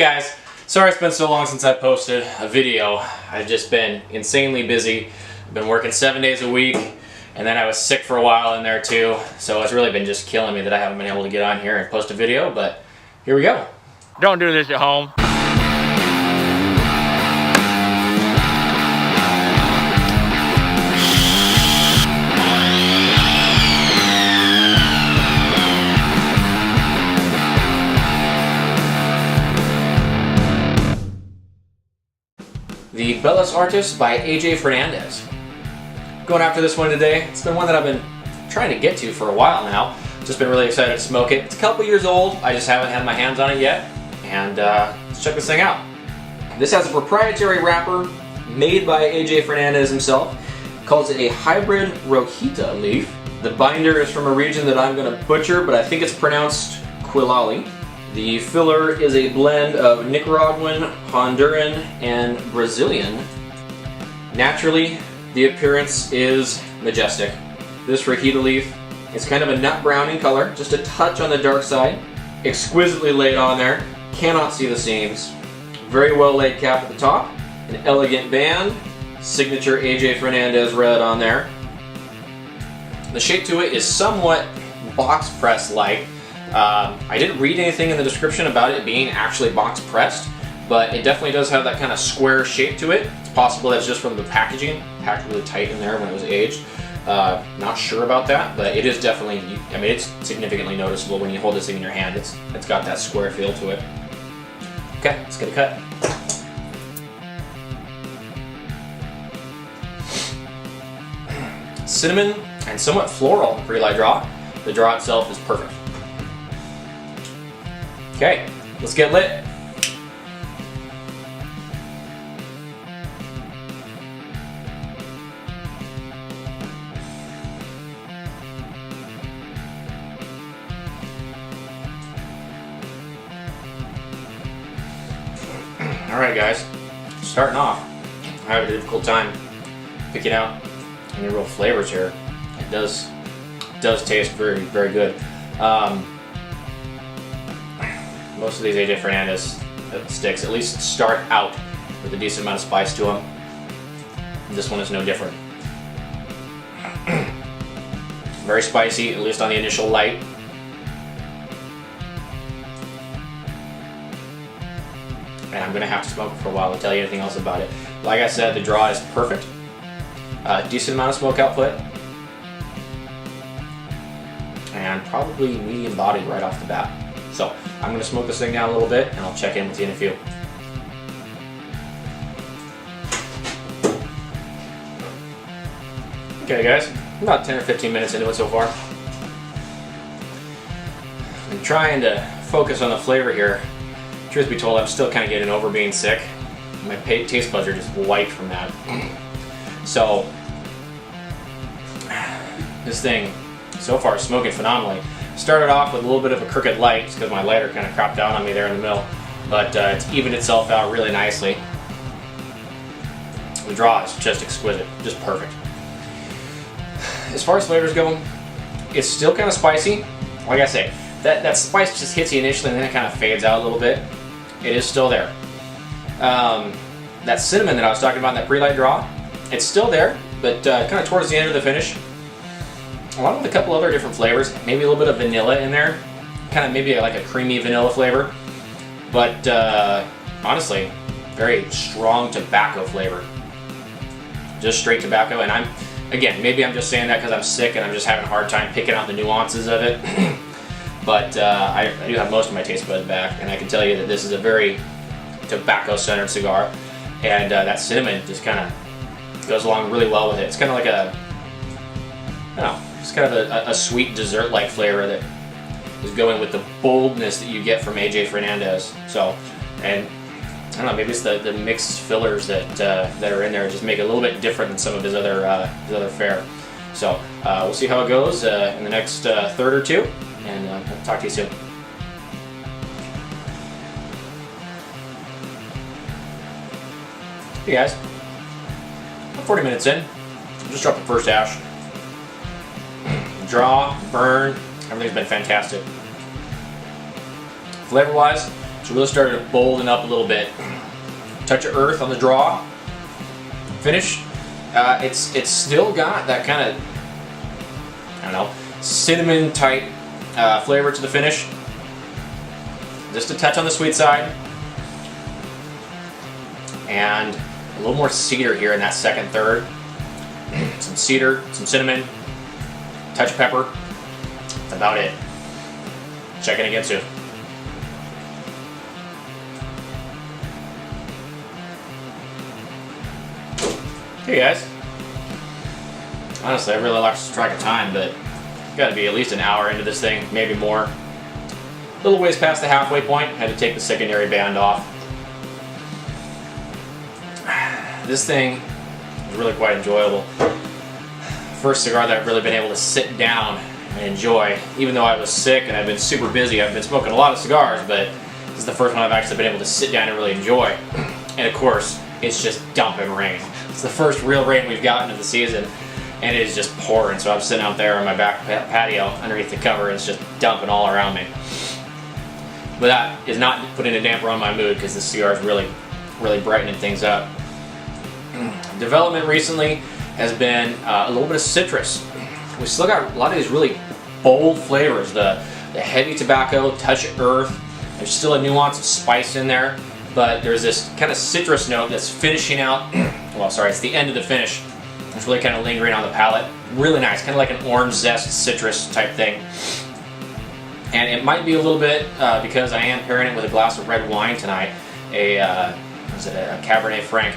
Guys, sorry it's been so long since I posted a video. I've just been insanely busy. I've been working 7 days a week, and then I was sick for a while in there too, so it's really been just killing me that I haven't been able to get on here and post a video, but here we go. Don't do this at home. The Bellas Artis by AJ Fernandez. Going after this one today. It's been one that I've been trying to get to for a while now. Just been really excited to smoke it. It's a couple years old. I just haven't had my hands on it yet. And let's check this thing out. This has a proprietary wrapper made by AJ Fernandez himself. Calls it a hybrid rojita leaf. The binder is from a region that I'm going to butcher, but I think it's pronounced Quilali. The filler is a blend of Nicaraguan, Honduran, and Brazilian. Naturally, the appearance is majestic. This rojita leaf is kind of a nut brown in color, just a touch on the dark side. Exquisitely laid on there, cannot see the seams. Very well laid cap at the top, an elegant band, signature AJ Fernandez red on there. The shape to it is somewhat box press like. I didn't read anything in the description about it being actually box pressed, but it definitely does have that kind of square shape to it. It's possible that's just from the packaging, packed really tight in there when it was aged. Not sure about that, but it is definitely, I mean, it's significantly noticeable when you hold this thing in your hand. It's got that square feel to it. Okay, let's get a cut. Cinnamon and somewhat floral pre-light draw. The draw itself is perfect. Okay, let's get lit. Alright guys, starting off, I have a difficult time picking out any real flavors here. It does taste very, very good. Most of these AJ Fernandez sticks at least start out with a decent amount of spice to them. This one is no different. Very spicy, at least on the initial light. And I'm going to have to smoke it for a while to tell you anything else about it. Like I said, the draw is perfect. Decent amount of smoke output. And probably medium bodied right off the bat. So I'm going to smoke this thing down a little bit and I'll check in with you in a few. Okay guys, about 10 or 15 minutes into it so far. I'm trying to focus on the flavor here. Truth be told, I'm still kind of getting over being sick. My taste buds are just wiped from that. So this thing so far is smoking phenomenally. Started off with a little bit of a crooked light just because my lighter kind of crapped down on me there in the middle, but it's evened itself out really nicely. The draw is just exquisite, just perfect. As far as flavors go, it's still kind of spicy. Like I say, that spice just hits you initially and then it kind of fades out a little bit. It is still there. That cinnamon that I was talking about in that pre-light draw, it's still there, but kind of towards the end of the finish, along with a couple other different flavors, maybe a little bit of vanilla in there, kind of maybe like a creamy vanilla flavor, but honestly, very strong tobacco flavor. Just straight tobacco, and maybe I'm just saying that because I'm sick and I'm just having a hard time picking out the nuances of it, but I do have most of my taste buds back, and I can tell you that this is a very tobacco-centered cigar, and that cinnamon just kind of goes along really well with it. It's kind of like a, I don't know, it's kind of a sweet dessert-like flavor that is going with the boldness that you get from AJ Fernandez. So, and I don't know, maybe it's the mixed fillers that are in there just make it a little bit different than some of his other fare. So we'll see how it goes in the next third or two, and I'll talk to you soon. Hey guys, about 40 minutes in, just dropped the first ash. Draw, burn, everything's been fantastic. Flavor-wise, It's really started to bolden up a little bit. Touch of earth on the draw. Finish. It's still got that kind of, I don't know, cinnamon type flavor to the finish. Just a touch on the sweet side. And a little more cedar here in that second third. Some cedar, some cinnamon, touch of pepper. That's about it. Check it again soon. Hey guys. Honestly, I really lost track of time, but got to be at least an hour into this thing, maybe more. A little ways past the halfway point. Had to take the secondary band off. This thing is really quite enjoyable. First cigar that I've really been able to sit down and enjoy. Even though I was sick and I've been super busy, I've been smoking a lot of cigars, but this is the first one I've actually been able to sit down and really enjoy. And of course, it's just dumping rain. It's the first real rain we've gotten of the season, and it is just pouring. So I'm sitting out there on my back patio underneath the cover, and it's just dumping all around me. But that is not putting a damper on my mood, because this cigar is really brightening things up. Development recently has been a little bit of citrus. We still got a lot of these really bold flavors. The heavy tobacco, touch of earth. There's still a nuance of spice in there, but there's this kind of citrus note that's finishing out. Well, sorry, it's the end of the finish. It's really kind of lingering on the palate. Really nice, kind of like an orange zest citrus type thing. And it might be a little bit because I am pairing it with a glass of red wine tonight, a Cabernet Franc,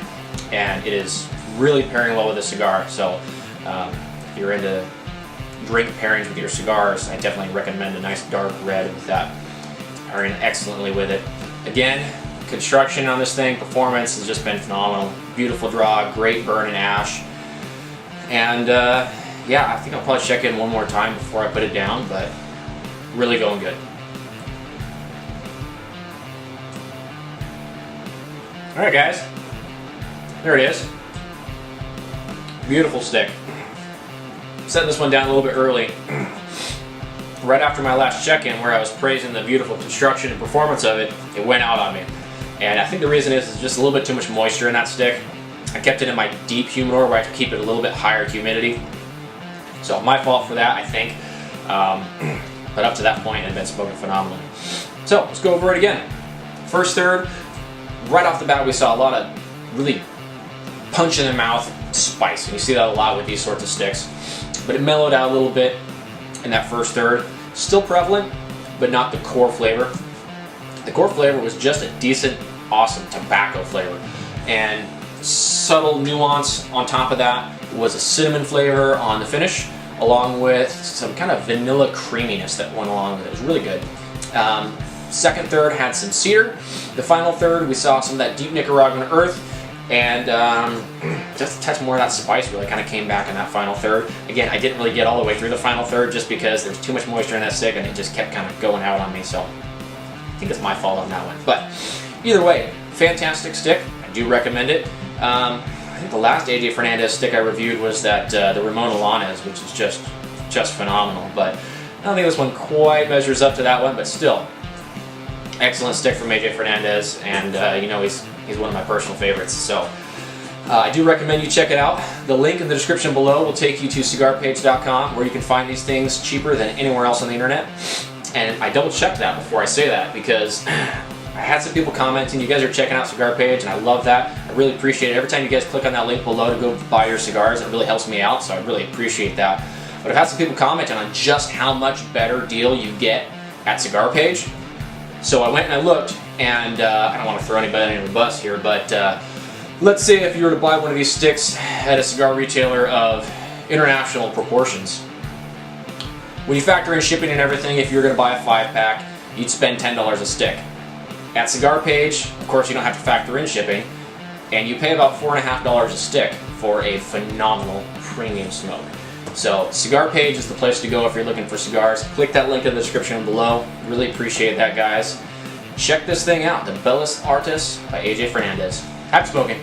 and it is really pairing well with the cigar. So if you're into drink pairings with your cigars, I definitely recommend a nice dark red with that. Pairing excellently with it. Again, construction on this thing, performance has just been phenomenal. Beautiful draw, great burn and ash. And yeah, I think I'll probably check in one more time before I put it down, but really going good. Alright guys, there it is. Beautiful stick. Setting this one down a little bit early. Right after my last check-in where I was praising the beautiful construction and performance of it, it went out on me. And I think the reason is just a little bit too much moisture in that stick. I kept it in my deep humidor where I have to keep it a little bit higher humidity. So my fault for that, I think. But up to that point, it had been smoking phenomenally. So let's go over it again. First third, right off the bat, we saw a lot of really punch in the mouth spice. And you see that a lot with these sorts of sticks. But it mellowed out a little bit in that first third. Still prevalent, but not the core flavor. The core flavor was just a decent, awesome tobacco flavor. And subtle nuance on top of that was a cinnamon flavor on the finish, along with some kind of vanilla creaminess that went along with it. It was really good. Second third had some cedar. The final third, we saw some of that deep Nicaraguan earth, and just a touch more of that spice really kind of came back in that final third. Again, I didn't really get all the way through the final third just because there was too much moisture in that stick and it just kept kind of going out on me, so I think it's my fault on that one. But either way, fantastic stick. I do recommend it. I think the last AJ Fernandez stick I reviewed was that the Ramon Alanes, which is just phenomenal. But I don't think this one quite measures up to that one, but still, excellent stick from AJ Fernandez, and you know, he's one of my personal favorites. So I do recommend you check it out. The link in the description below will take you to cigarpage.com, where you can find these things cheaper than anywhere else on the internet. And I double checked that before I say that, because I had some people commenting, you guys are checking out Cigar Page, and I love that. I really appreciate it. Every time you guys click on that link below to go buy your cigars, it really helps me out, so I really appreciate that. But I've had some people commenting on just how much better deal you get at Cigar Page. So I went and I looked, and I don't want to throw anybody under the bus here, but let's say if you were to buy one of these sticks at a cigar retailer of international proportions, when you factor in shipping and everything, if you were going to buy a 5-pack, you'd spend $10 a stick. At Cigar Page, of course, you don't have to factor in shipping, and you pay about $4.50 a stick for a phenomenal premium smoke. So Cigar Page is the place to go if you're looking for cigars. Click that link in the description below. Really appreciate that, guys. Check this thing out, the Bellas Artes by AJ Fernandez. Happy smoking.